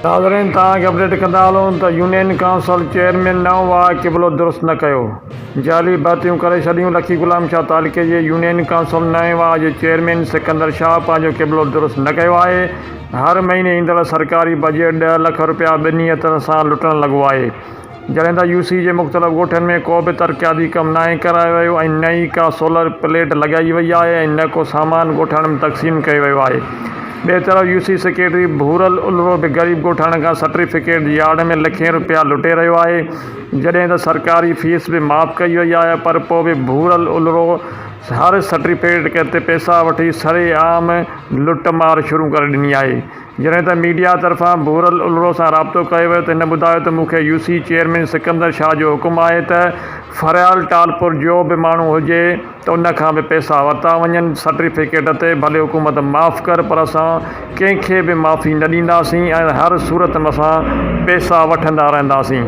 नाज़रीन तव्हांखे अपडेट कंदा हलूं त यूनियन काउंसिल चेयरमैन नओं आहे क़िबिलो दुरुस्त न कयो। जाली भर्तियूं करे छॾियूं। लखी गुलाम शाह तालिके जे यूनियन काउंसिल नएं वाह जे चेयरमैन सिकंदर शाह पंहिंजो क़िबिलो दुरुस्त न कयो आहे। हर महीने ईंदड़ सरकारी बजट 10 लख रुपया ॿिन्ही हथनि सां लुटणु लॻो आहे। जॾहिं त यूसी जे मुख़्तलिफ़ ॻोठनि में को बि तरक़ियाती कमु नाहे करायो वियो ऐं न ई का सोलर प्लेट लॻाई वई आहे ऐं न को सामान ॻोठाणनि में तक़सीम कयो वियो आहे। ॿिए तरफ़ यूसी सेक्रेटरी भूरल उलरो बि ग़रीब ॻोठाणनि खां सर्टिफिकेट जी आड़ में लखें रुपया लुटे रहियो आहे। जॾहिं त सरकारी फीस बि माफ़ कई वई आहे, पर पोइ बि भूरल उलरो हर सर्टिफिकेट ते पैसा वठी सरेआम लुटमार शुरू करे ॾिनी आहे। जॾहिं त मीडिया तरफ़ां भूरल उलरो सां राब्तो कयो वियो त हिन ॿुधायो त मूंखे यूसी चेयरमैन सिकंदर शाह जो हुकुम आहे त फरियाल टालपुर जो बि माण्हू हुजे त उन खां बि पैसा वरिता वञनि सर्टिफिकेट ते। भले हुकूमत माफ़ कर, पर असां कंहिंखे बि माफ़ी न ॾींदासीं ऐं हर सूरत में असां पैसा वठंदा रहंदासीं।